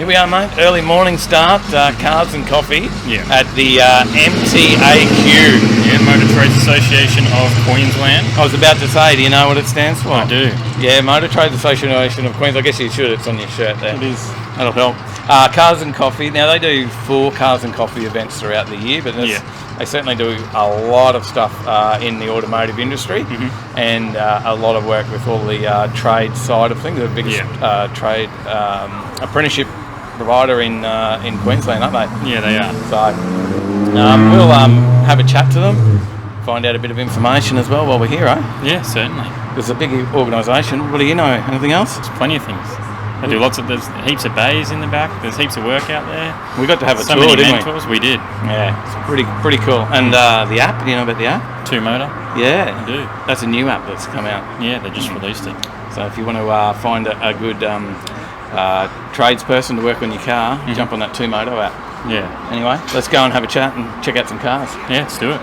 we are, mate. Early morning start, cars and coffee at the MTAQ. Yeah, Motor Trades Association of Queensland. I was about to say, do you know what it stands for? I do. Yeah, Motor Trades Association of Queensland. I guess you should. It's on your shirt there. It is. That'll help. Cars and coffee. Now, they do 4 cars and coffee events throughout the year, but they certainly do a lot of stuff in the automotive industry and a lot of work with all the trade side of things. They're the biggest trade apprenticeship provider in Queensland, aren't they? Yeah, they are. So we'll have a chat to them, find out a bit of information as well while we're here, eh? Yeah, certainly. It's a big organisation. What do you know? Anything else? There's plenty of things. They do there's heaps of bays in the back. There's heaps of work out there. We got to have a so tour, many didn't mentors. We did. Yeah, it's pretty cool. And the app, do you know about the app? 2 Motor. Yeah. I do. That's a new app that's come out. Yeah, they just released it. So if you want to find a good tradesperson to work on your car, jump on that 2 Motor app. Yeah. Anyway, let's go and have a chat and check out some cars. Yeah, let's do it.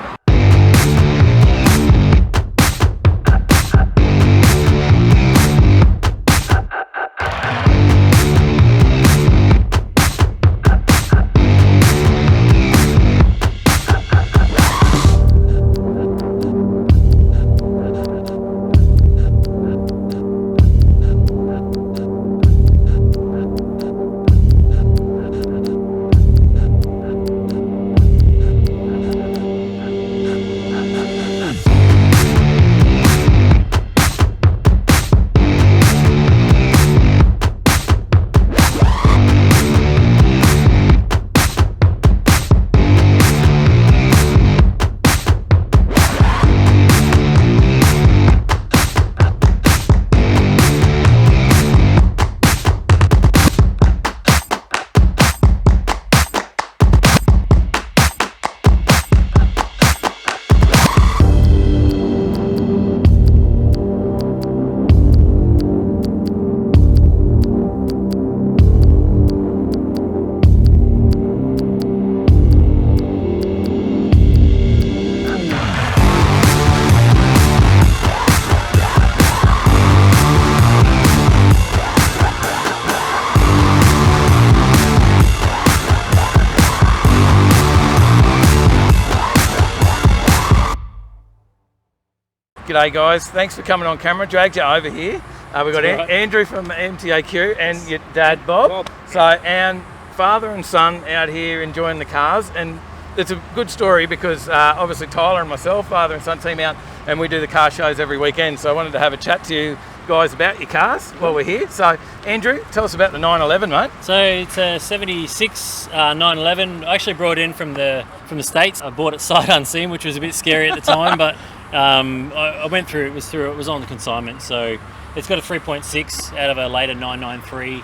G'day guys, thanks for coming on camera. Dragged you over here. We've got Andrew from MTAQ and your dad Bob. So our father and son out here enjoying the cars, and it's a good story because obviously Tyler and myself, father and son, team out and we do the car shows every weekend. So I wanted to have a chat to you guys about your cars while we're here. So Andrew, tell us about the 911, mate. So it's a 76 911. I actually brought it in from the States. I bought it sight unseen, which was a bit scary at the time, but I went through. It was on the consignment. So it's got a 3.6 out of a later 993,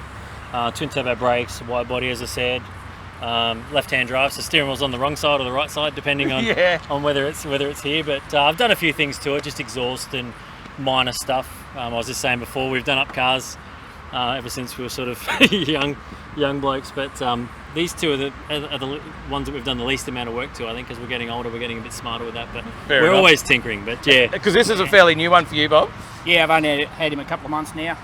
twin turbo brakes, wide body, as I said, left-hand drive. So steering wheel's on the wrong side or the right side, depending on on whether it's here. But I've done a few things to it, just exhaust and minor stuff. I was just saying before, we've done up cars ever since we were sort of young blokes, but these two are the ones that we've done the least amount of work to, I think, because we're getting older, we're getting a bit smarter with that, but we're always tinkering, but yeah. Because this is a fairly new one for you, Bob. Yeah, I've only had him a couple of months now.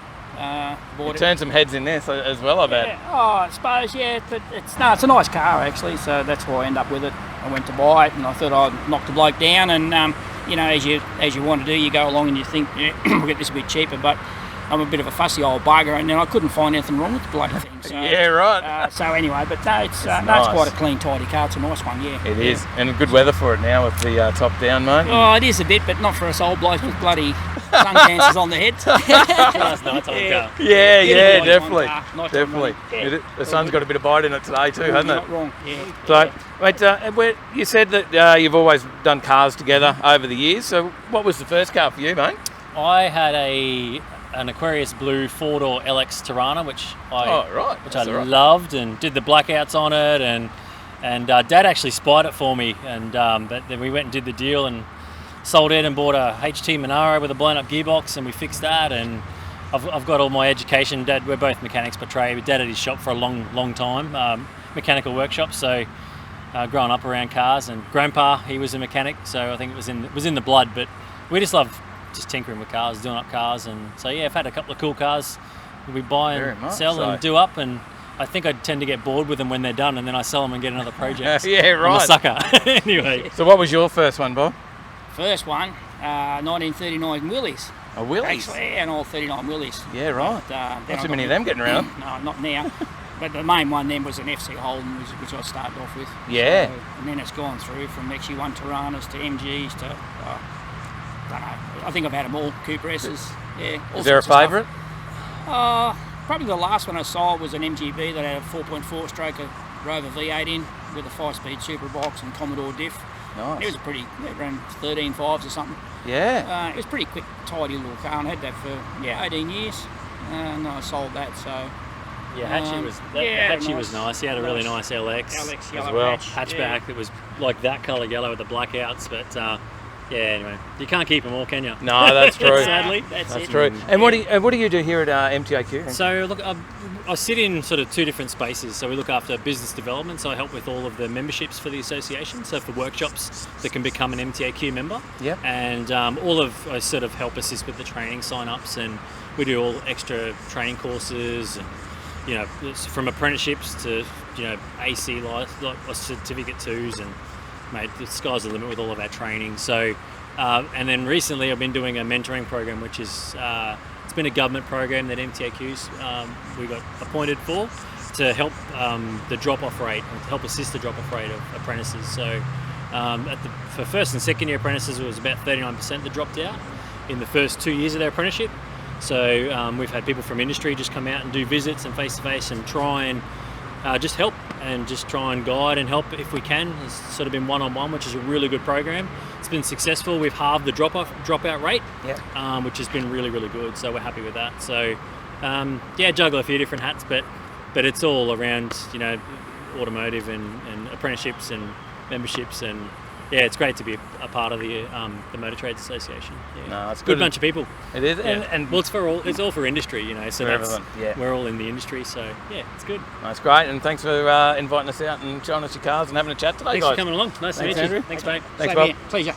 You turned some heads in there as well, I bet. Yeah. Oh, I suppose, yeah, but it's a nice car actually, so that's why I end up with it. I went to buy it and I thought I'd knock the bloke down, and you know, as you want to do, you go along and you think, we'll get this a bit cheaper, but I'm a bit of a fussy old bugger, and then I couldn't find anything wrong with the bloody thing. So, yeah, right. So anyway, but no, it's nice. quite a clean, tidy car. It's a nice one, yeah. It is, and good weather for it now with the top down, mate. Oh, it is a bit, but not for us old blokes with bloody sun cancers on the head. Nice nighttime car. Yeah, definitely. Definitely. The sun's got a bit of bite in it today too, hasn't it? Not wrong. Yeah. So, mate, you said that you've always done cars together over the years. So, what was the first car for you, mate? I had an Aquarius Blue 4-door LX Torana, which I loved, and did the blackouts on it, and Dad actually spied it for me, and but then we went and did the deal and sold it and bought a HT Monaro with a blown up gearbox, and we fixed that, and I've got all my education. Dad, we're both mechanics by trade. Dad had his shop for a long time, mechanical workshop, so growing up around cars, and Grandpa, he was a mechanic, so I think it was in the blood, but we just love just tinkering with cars, doing up cars, and so yeah, I've had a couple of cool cars we buy and sell and do up, and I think I tend to get bored with them when they're done, and then I sell them and get another project. Yeah, right. I'm a sucker. Anyway. So what was your first one, Bob? First one, 1939 Willys. A Willys? Actually, and all 39 Willys. Yeah, right. But, Not then too I many of got- them getting around. No, not now. But the main one then was an FC Holden, which I started off with. Yeah. So, and then it's gone through from actually one Toranas to MGs to, don't know. I think I've had them all, Cooper S's. Yeah. all Is there a sorts of stuff. favourite? Probably the last one I sold was an MGB that had a 4.4 stroke of Rover V8 in with a 5-speed super box and Commodore diff. Nice. It was a pretty, around 13 fives or something. Yeah. It was a pretty quick, tidy little car, and I had that for 18 years, and I sold that. So Yeah, Hatchie was nice. He had a really nice LX. Alex yellow as well. hatch. Hatchback that was like that colour yellow with the blackouts, but yeah, anyway, you can't keep them all, can you? No, that's true. Sadly. That's That's it. true. And what do you do here at MTAQ? So look, I sit in sort of two different spaces. So we look after business development. So I help with all of the memberships for the association. So for workshops that can become an MTAQ member. Yep. And I sort of help assist with the training sign-ups, and we do all extra training courses, and you know, from apprenticeships to AC like certificate 2s, and mate, the sky's the limit with all of our training. So, and then recently I've been doing a mentoring program, which is it's been a government program that MTAQ's we got appointed for to help the drop-off rate, or to help assist the drop-off rate of apprentices. So, for first and second year apprentices, it was about 39% that dropped out in the first 2 years of their apprenticeship. So we've had people from industry just come out and do visits and face-to-face and try and just help and just try and guide and help if we can. It's sort of been one-on-one, which is a really good program. It's been successful. We've halved the dropout rate, which has been really, really good. So we're happy with that. So juggle a few different hats, but it's all around automotive and apprenticeships and memberships, and yeah, it's great to be a part of the Motor Trades Association. Yeah. No, it's good bunch of people. It is, Yeah. and Well, it's all for industry, So For that's everyone, yeah. we're all in the industry, so yeah, it's good. that's great. And thanks for inviting us out and showing us your cars and having a chat today, Thanks guys. for coming along. Nice to Thanks, meet Andrew. you. Thanks, mate. Thanks, Same Bob. here. Pleasure.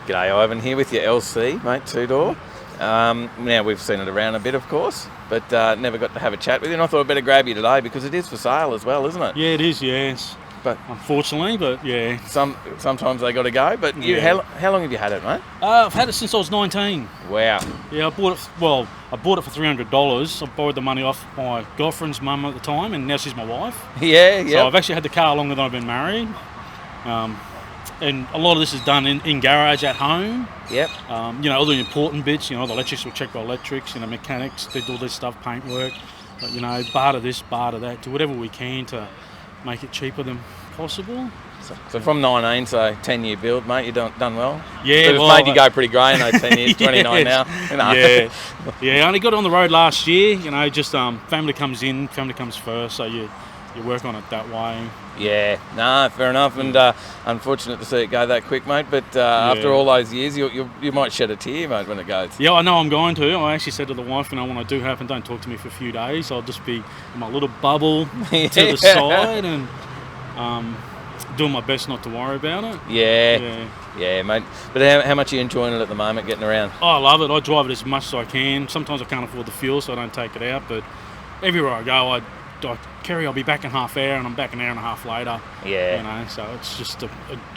G'day, Ivan here with your LC, mate, two-door. Now we've seen it around a bit, of course, but never got to have a chat with you, and I thought I'd better grab you today because it is for sale as well, isn't it? Yeah, it is, yes. But Unfortunately, but yeah. sometimes they got to go. But you, Yeah. how long have you had it, mate? I've had it since I was 19. Wow. Yeah, I bought it for $300. I borrowed the money off my girlfriend's mum at the time, and now she's my wife. Yeah, yeah. So I've actually had the car longer than I've been married. And a lot of this is done in garage at home. Yep. All the important bits, the electrics will check by electrics, mechanics, they do all this stuff, paint work, but, barter this, barter that, do whatever we can to make it cheaper than possible. So from 19, so 10-year build, mate, you've done well. Yeah, but it's made you go pretty grey in those 10 years, 29 now. Yeah, I only got on the road last year, just family comes first, so you work on it that way. Yeah, no, fair enough, and unfortunate to see it go that quick, mate, but after all those years, you might shed a tear, mate, when it goes. Yeah, I know I'm going to. I actually said to the wife, when I do happen, don't talk to me for a few days. I'll just be in my little bubble to the side and doing my best not to worry about it. Yeah, mate. But how much are you enjoying it at the moment, getting around? Oh, I love it. I drive it as much as I can. Sometimes I can't afford the fuel, so I don't take it out. But everywhere I go, I'll be back in half hour, and I'm back an hour and a half later. Yeah. So it's just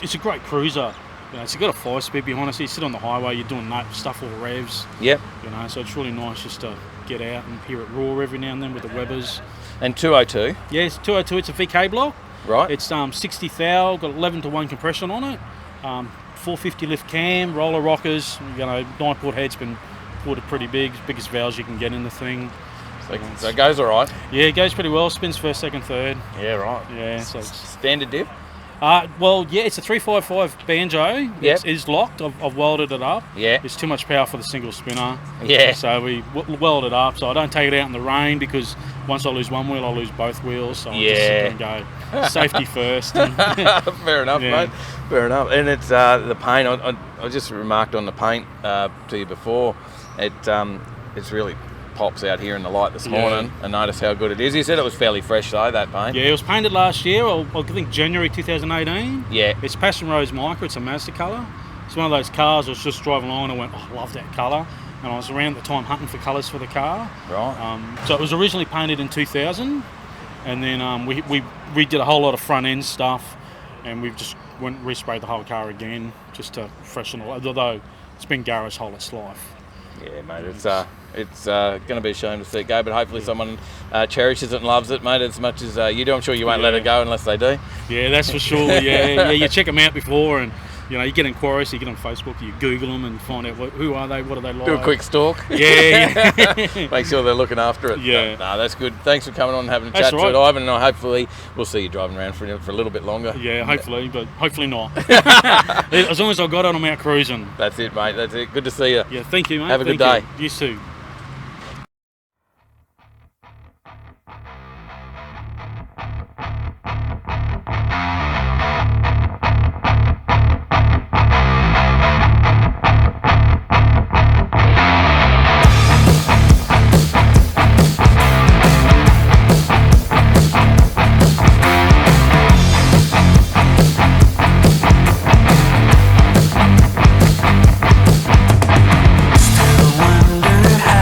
it's a great cruiser. It's got a 5-speed behind us. You sit on the highway, you're doing stuff all revs. Yep. So it's really nice just to get out and hear it roar every now and then with the Webbers. And 202? Yes, 202. It's a VK block. Right. It's 60 thou, got 11-to-1 compression on it, 450 lift cam, roller rockers, 9-port head's been ported pretty big, biggest valves you can get in the thing. So it goes all right? Yeah, it goes pretty well, spins first, second, third. Yeah, right. Yeah, so standard diff? It's a 355 banjo. Yep. It is locked. I've welded it up. Yeah. It's too much power for the single spinner. Yeah. So we weld it up. So I don't take it out in the rain because once I lose one wheel, I lose both wheels. So I just sit there and go safety first. Fair enough, mate. Fair enough. And it's the paint. I just remarked on the paint to you before. It's really pops out here in the light this morning, and notice how good it is. You said it was fairly fresh though, that paint. Yeah, it was painted last year, I think January 2018. Yeah. It's Passion Rose Micro, it's a Mazda colour. It's one of those cars I was just driving along and I went, I love that colour. And I was around at the time hunting for colours for the car. Right. So it was originally painted in 2000, and then we redid a whole lot of front end stuff, and we've just resprayed the whole car again just to freshen it, although it's been garage whole its life. Yeah, mate, it's going to be a shame to see it go, but hopefully someone cherishes it and loves it, mate, as much as you do. I'm sure you won't let it go unless they do. Yeah, that's for sure. Yeah, you check them out before, and you get inquiries, you get on Facebook, you Google them and find out who are they, what are they like. Do a quick stalk. Yeah. Make sure they're looking after it. Yeah. No, that's good. Thanks for coming on and having a chat to it, Ivan, and hopefully we'll see you driving around for a little bit longer. Yeah, hopefully, but hopefully not. As long as I've got it, I'm out cruising. That's it, mate. That's it. Good to see you. Yeah, thank you, mate. Have a good day. You too. Still wonder how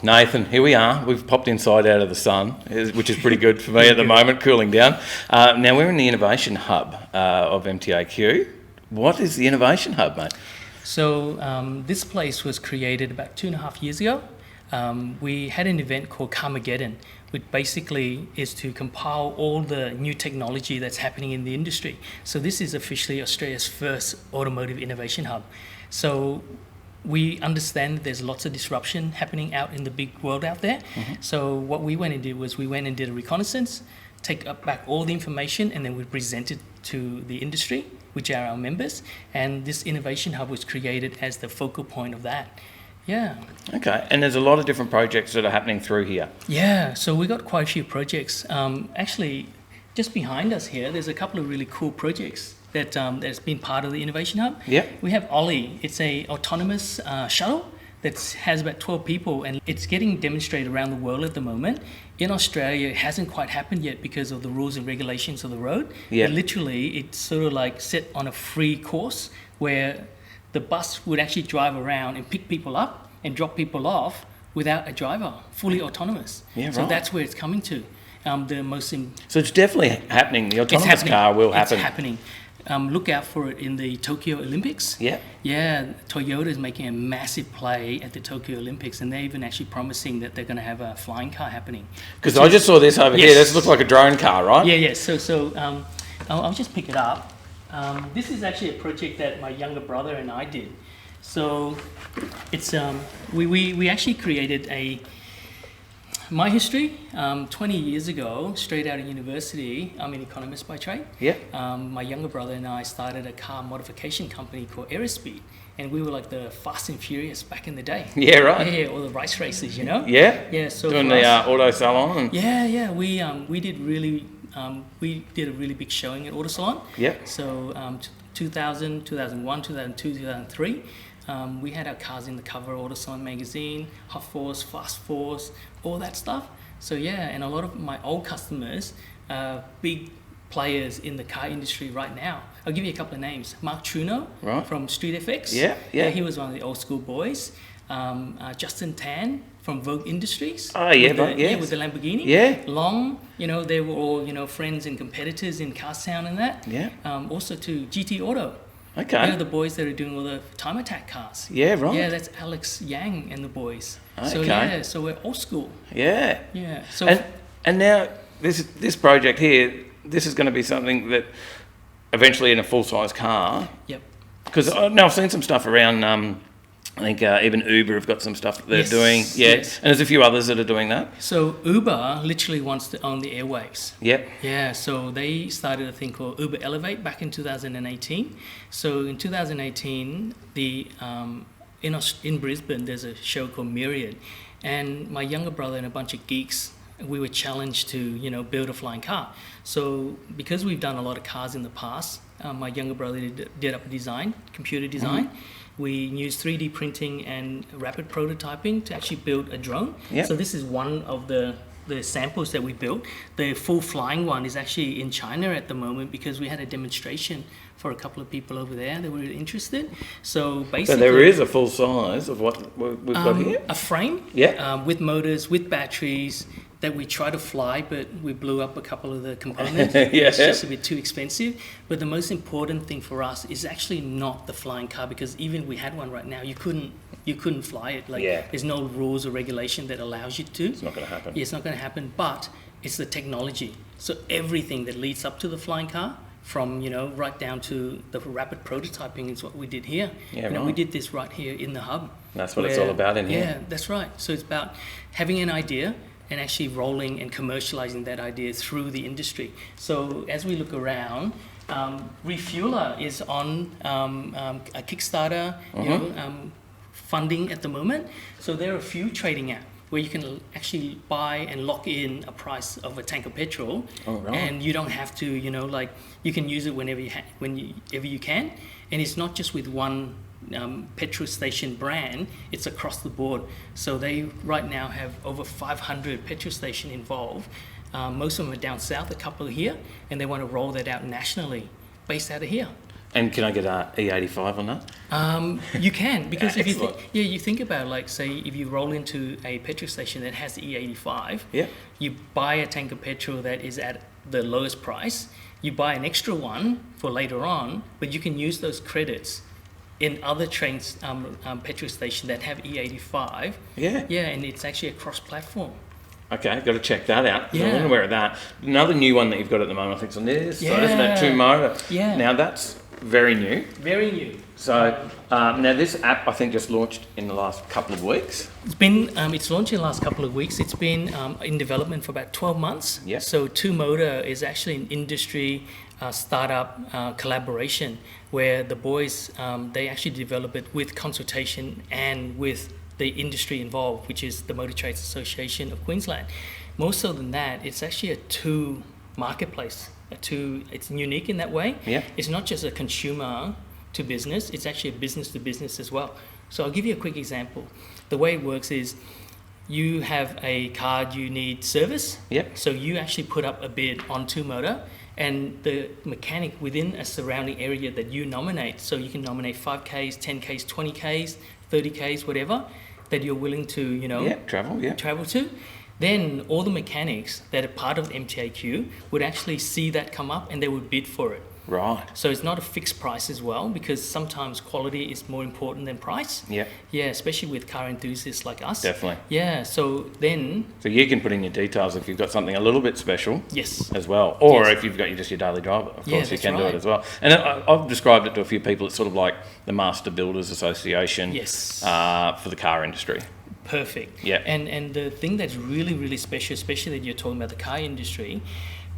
Nathan, here we are. We've popped inside out of the sun, which is pretty good for me at the moment, cooling down. Now we're in the Innovation Hub of MTAQ. What is the Innovation Hub, mate? So this place was created about 2.5 years ago. We had an event called Carmageddon, which basically is to compile all the new technology that's happening in the industry. So this is officially Australia's first automotive innovation hub. So we understand that there's lots of disruption happening out in the big world out there. So what we went and did was we went and did a reconnaissance, take back all the information, and then we present it to the industry, which are our members. And this innovation hub was created as the focal point of that. Yeah. Okay, and there's a lot of different projects that are happening through here. Yeah, so we got quite a few projects. Actually, just behind us here, there's a couple of really cool projects that's been part of the Innovation Hub. Yeah. We have Ollie. It's a autonomous shuttle that has about 12 people, and it's getting demonstrated around the world at the moment. In Australia, it hasn't quite happened yet because of the rules and regulations of the road. Yeah. But literally, it's sort of like set on a free course where the bus would actually drive around and pick people up and drop people off without a driver, fully autonomous. Yeah, so right. that's where it's coming to. So it's definitely happening. The autonomous car will happen. It's happening. Look out for it in the Tokyo Olympics. Yeah. Yeah, Toyota is making a massive play at the Tokyo Olympics, and they're even actually promising that they're going to have a flying car happening. Because I just saw this over here. This looks like a drone car, right? Yeah. So I'll just pick it up. This is actually a project that my younger brother and I did. So it's we actually created my history 20 years ago, straight out of university. I'm an economist by trade. Yeah. My younger brother and I started a car modification company called Aerospeed, and we were like the Fast and Furious back in the day. Yeah, right. Yeah, all the race races, you know. Yeah. Yeah. So doing the auto salon. And... Yeah. We did really we did a really big showing at Auto Salon. Yeah. So 2000, 2001, 2002, 2003. We had our cars in the cover of Auto Salon magazine, Hot Force, Fast Force, all that stuff. So yeah, and a lot of my old customers, big players in the car industry right now. I'll give you a couple of names. Mark Truno from Street FX. Yeah. He was one of the old school boys. Justin Tan from Vogue Industries. Oh yeah, with the Lamborghini. Yeah. Long, they were all friends and competitors in Carsound and that. Yeah. Also to GT Auto. Okay. The boys that are doing all the time attack cars. Yeah, right. Yeah, that's Alex Yang and the boys. Okay. So we're old school. Yeah. Yeah. So and now this project here, this is going to be something that eventually in a full size car. Yep. Because I've seen some stuff around. I think even Uber have got some stuff that they're doing. Yeah. Yes. And there's a few others that are doing that. So Uber literally wants to own the airwaves. Yep. Yeah, so they started a thing called Uber Elevate back in 2018. So in 2018, in Brisbane, there's a show called Myriad, and my younger brother and a bunch of geeks, we were challenged to build a flying car. So because we've done a lot of cars in the past, my younger brother did up a design, computer design. We used 3D printing and rapid prototyping to actually build a drone. Yep. So this is one of the samples that we built. The full flying one is actually in China at the moment because we had a demonstration for a couple of people over there that were interested. So basically... So there is a full size of what we've got here? A frame with motors, with batteries, that we try to fly, but we blew up a couple of the components. It's just a bit too expensive. But the most important thing for us is actually not the flying car, because even if we had one right now, you couldn't fly it. There's no rules or regulation that allows you to. It's not going to happen. Yeah, it's not going to happen, but it's the technology. So everything that leads up to the flying car, from right down to the rapid prototyping, is what we did here. Yeah, we did this right here in the hub. That's what it's all about in here. Yeah, that's right. So it's about having an idea and actually rolling and commercializing that idea through the industry. So as we look around, Refueler is on a Kickstarter, funding at the moment. So there are a few trading apps where you can actually buy and lock in a price of a tank of petrol, and you don't have to, you can use it whenever you can, and it's not just with one petrol station brand, it's across the board. So they right now have over 500 petrol stations involved. Most of them are down south, a couple are here, and they want to roll that out nationally, based out of here. And can I get a E85 on that? You can, because if you Excellent. you think about, like, say if you roll into a petrol station that has the E85, Yeah. you buy a tank of petrol that is at the lowest price, you buy an extra one for later on, but you can use those credits in other trains, petrol stations that have E85. Yeah. Yeah, and it's actually a cross-platform. Okay, got to check that out. 'Cause I Yeah. wasn't aware of that. Another new one that you've got at the moment, I think, is on this. So isn't it Yeah. two motor? Yeah. Now that's very new. Very new. So now this app I think just launched in the last couple of weeks. It's been it's launched in the last couple of weeks. It's been in development for about 12 months. Yeah. So Two Motor is actually an industry startup collaboration where the boys they actually develop it with consultation and with the industry involved, which is the Motor Trades Association of Queensland. More so than that, it's actually a two marketplace. It's unique in that way. Yeah. It's not just a consumer to business, it's actually a business to business as well. So I'll give you a quick example. The way it works is you have a car you need service. Yep. So you actually put up a bid on Two Motor, and the mechanic within a surrounding area that you nominate, so you can nominate 5Ks, 10Ks, 20Ks, 30Ks, whatever, that you're willing to, travel to. Then all the mechanics that are part of MTAQ would actually see that come up and they would bid for it. Right. So it's not a fixed price as well, because sometimes quality is more important than price. Yeah. Yeah, especially with car enthusiasts like us. Definitely. Yeah, so then, So you can put in your details if you've got something a little bit special. yes. As well, or Yes. if you've got just your daily driver, of Yeah, course you that's can do right. it as well. And I've described it to a few people. It's sort of like the Master Builders Association. Yes. For the car industry. Perfect. Yeah. And the thing that's really, really special, especially that you're talking about the car industry,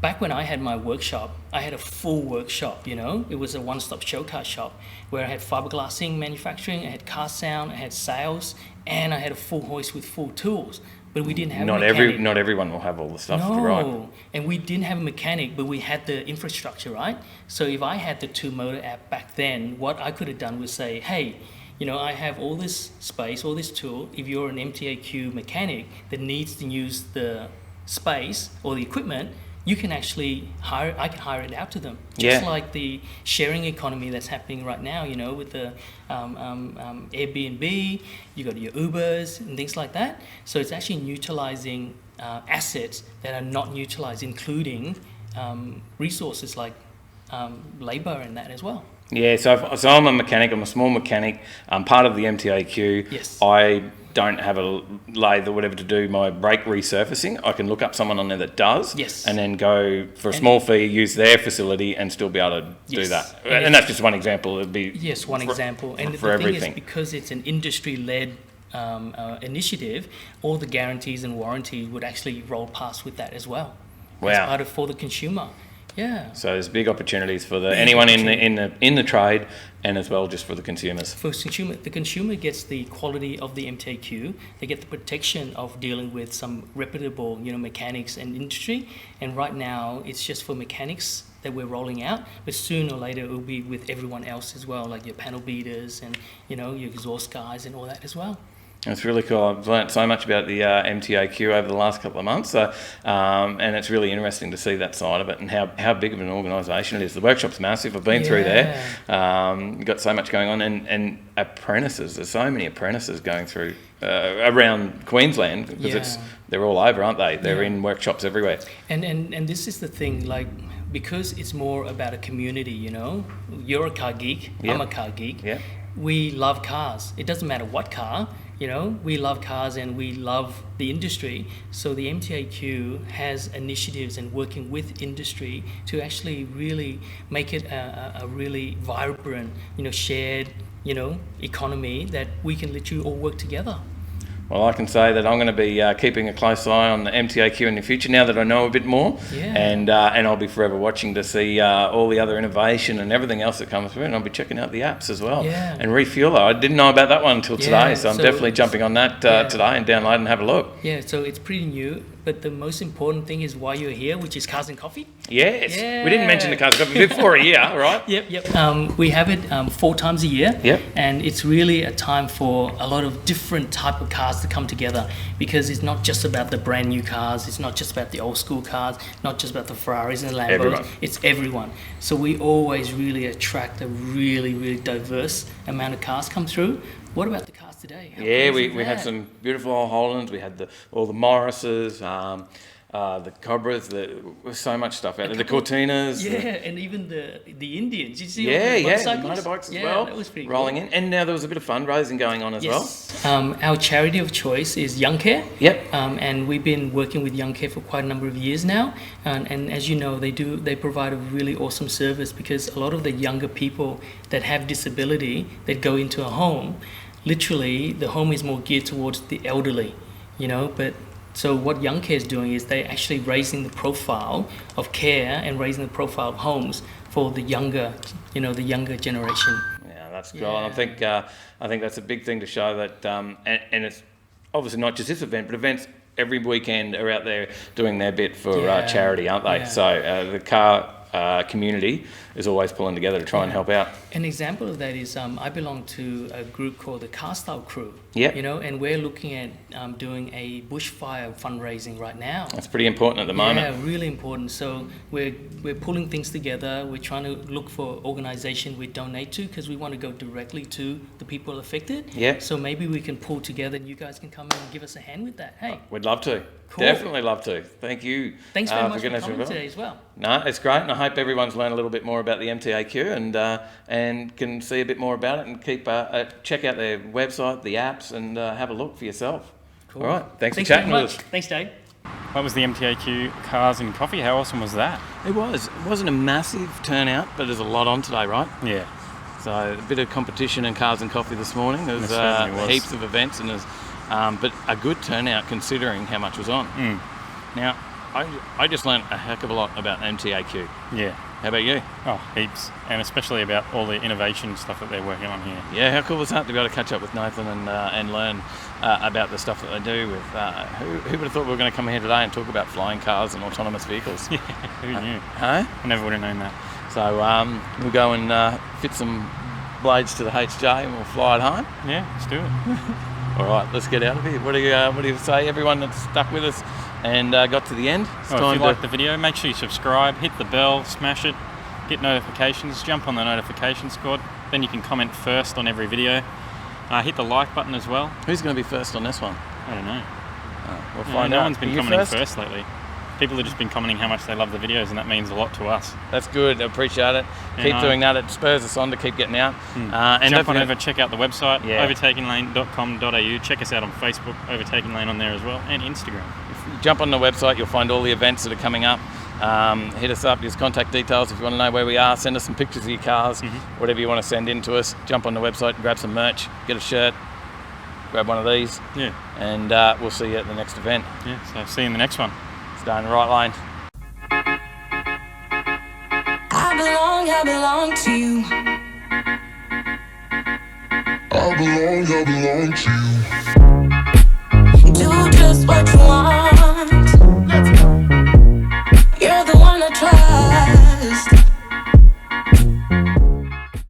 back when I had my workshop, I had a full workshop, It was a one-stop show car shop where I had fiberglassing manufacturing, I had car sound, I had sales, and I had a full hoist with full tools. But we didn't have a mechanic. Not everyone will have all the stuff to ride. No, and we didn't have a mechanic, but we had the infrastructure, right? So if I had the Two Motor app back then, what I could have done was say, hey, I have all this space, all this tool. If you're an MTAQ mechanic that needs to use the space or the equipment, you can actually I can hire it out to them. Just Yeah. like the sharing economy that's happening right now, with the Airbnb, you got your Ubers and things like that. So it's actually utilizing assets that are not utilized, including resources like labor and that as well. Yeah, so I'm a mechanic. I'm a small mechanic. I'm part of the MTAQ. Yes. I don't have a lathe or whatever to do my brake resurfacing. I can look up someone on there that does. Yes. And then go for a small fee, use their facility, and still be able to do Yes. that. And And that's just one example. It'd be Yes, one example. And the for thing everything. is, because it's an industry-led initiative, all the guarantees and warranties would actually roll past with that as well. Wow. As part of for the consumer. Yeah. So there's big opportunities for anyone in the trade, and as well just for the consumers. For consumer, the consumer gets the quality of the MTAQ. They get the protection of dealing with some reputable, mechanics and industry. And right now, it's just for mechanics that we're rolling out. But sooner or later, it will be with everyone else as well, like your panel beaters and your exhaust guys and all that as well. It's really cool. I've learnt so much about the MTAQ over the last couple of months, and it's really interesting to see that side of it and how big of an organisation it is. The workshop's massive. I've been through there. You've got so much going on, and apprentices. There's so many apprentices going through around Queensland because they're all over, aren't they? They're in workshops everywhere. And this is the thing, like, because it's more about a community, You're a car geek, I'm a car geek. Yeah. We love cars. It doesn't matter what car, we love cars and we love the industry. So the MTAQ has initiatives and working with industry to actually really make it a really vibrant, shared, economy that we can literally all work together. Well, I can say that I'm going to be keeping a close eye on the MTAQ in the future now that I know a bit more, and I'll be forever watching to see all the other innovation and everything else that comes through, and I'll be checking out the apps as well. Yeah. And Refueler, I didn't know about that one until today, so I'm definitely jumping on that today and download and have a look. Yeah, so it's pretty new, but the most important thing is why you're here, which is Cars and Coffee. Yes. Yeah. We didn't mention the cars before a year, right? Yep. We have it 4 times a year. Yep. And it's really a time for a lot of different type of cars to come together, because it's not just about the brand new cars, it's not just about the old school cars, not just about the Ferraris and Lambos. Everyone. It's everyone. So we always really attract a really, really diverse amount of cars come through. What about the cars today? How Yeah, crazy is we had that? some beautiful old Hollands. We had all the Morrises, the Cobras. There was so much stuff out there. The Cortinas. Yeah, and even the Indians. You see Yeah, all the yeah, motorcycles? motorbikes as Yeah, well. that was pretty rolling cool. in, and now there was a bit of fundraising going on as well. Our charity of choice is Young Care. Yep. And we've been working with Young Care for quite a number of years now. And as you know, they provide a really awesome service, because a lot of the younger people that have disability that go into a home, literally the home is more geared towards the elderly, but so what Young Care is doing is they're actually raising the profile of care and raising the profile of homes for the younger generation. Yeah, that's cool. Yeah. And I think that's a big thing to show that, and it's obviously not just this event, but events every weekend are out there doing their bit for charity, aren't they? Yeah. So the car community is always pulling together to try and help out. An example of that is I belong to a group called the Car Style Crew. Yep. And we're looking at doing a bushfire fundraising right now. That's pretty important at the moment. Yeah, really important. So we're pulling things together. We're trying to look for organisation we donate to, because we want to go directly to the people affected. Yeah. So maybe we can pull together, and you guys can come in and give us a hand with that. Hey. We'd love to. Cool. Definitely love to. Thank you. Thanks very much for getting us coming involved. today as well. No, it's great, and I hope everyone's learned a little bit more about the MTAQ and can see a bit more about it, and check out their website, the apps, and have a look for yourself. Cool. All right, thanks for very chatting with much. us. Thanks, Dave. What was the MTAQ Cars and Coffee? How awesome was that? It wasn't a massive turnout, but there's a lot on today, right? Yeah. So a bit of competition in Cars and Coffee this morning. There was There certainly was. heaps of events, and but a good turnout considering how much was on. Now, I just learned a heck of a lot about MTAQ. Yeah. How about you? Oh, heaps. And especially about all the innovation stuff that they're working on here. Yeah, how cool was that to be able to catch up with Nathan and learn about the stuff that they do with who would have thought we were going to come here today and talk about flying cars and autonomous vehicles? Yeah, who knew? Huh? I never would have known that. So we'll go and fit some blades to the HJ and we'll fly it home. Yeah, let's do it. All right, let's get out of here. What do you say, everyone that's stuck with us and got to the end? It's Well, if time you like the video, make sure you subscribe, hit the bell, smash it, get notifications, jump on the notification squad. Then you can comment first on every video. Hit the like button as well. Who's going to be first on this one? I don't know. We'll find no out. one's been Are you commenting first lately. People have just been commenting how much they love the videos, and that means a lot to us. That's good. I appreciate it. Keep doing that. It spurs us on to keep getting out. And Jump on over, check out the website, Yeah. overtakinglane.com.au. Check us out on Facebook, Overtaking Lane on there as well, and Instagram. Jump on the website, you'll find all the events that are coming up. Hit us up, use contact details if you want to know where we are. Send us some pictures of your cars, whatever you want to send in to us. Jump on the website, grab some merch, get a shirt, grab one of these, Yeah. and we'll see you at the next event. Yeah, so see you in the next one. Stay in the right lane. I belong to you. I belong to you. Do just what you want.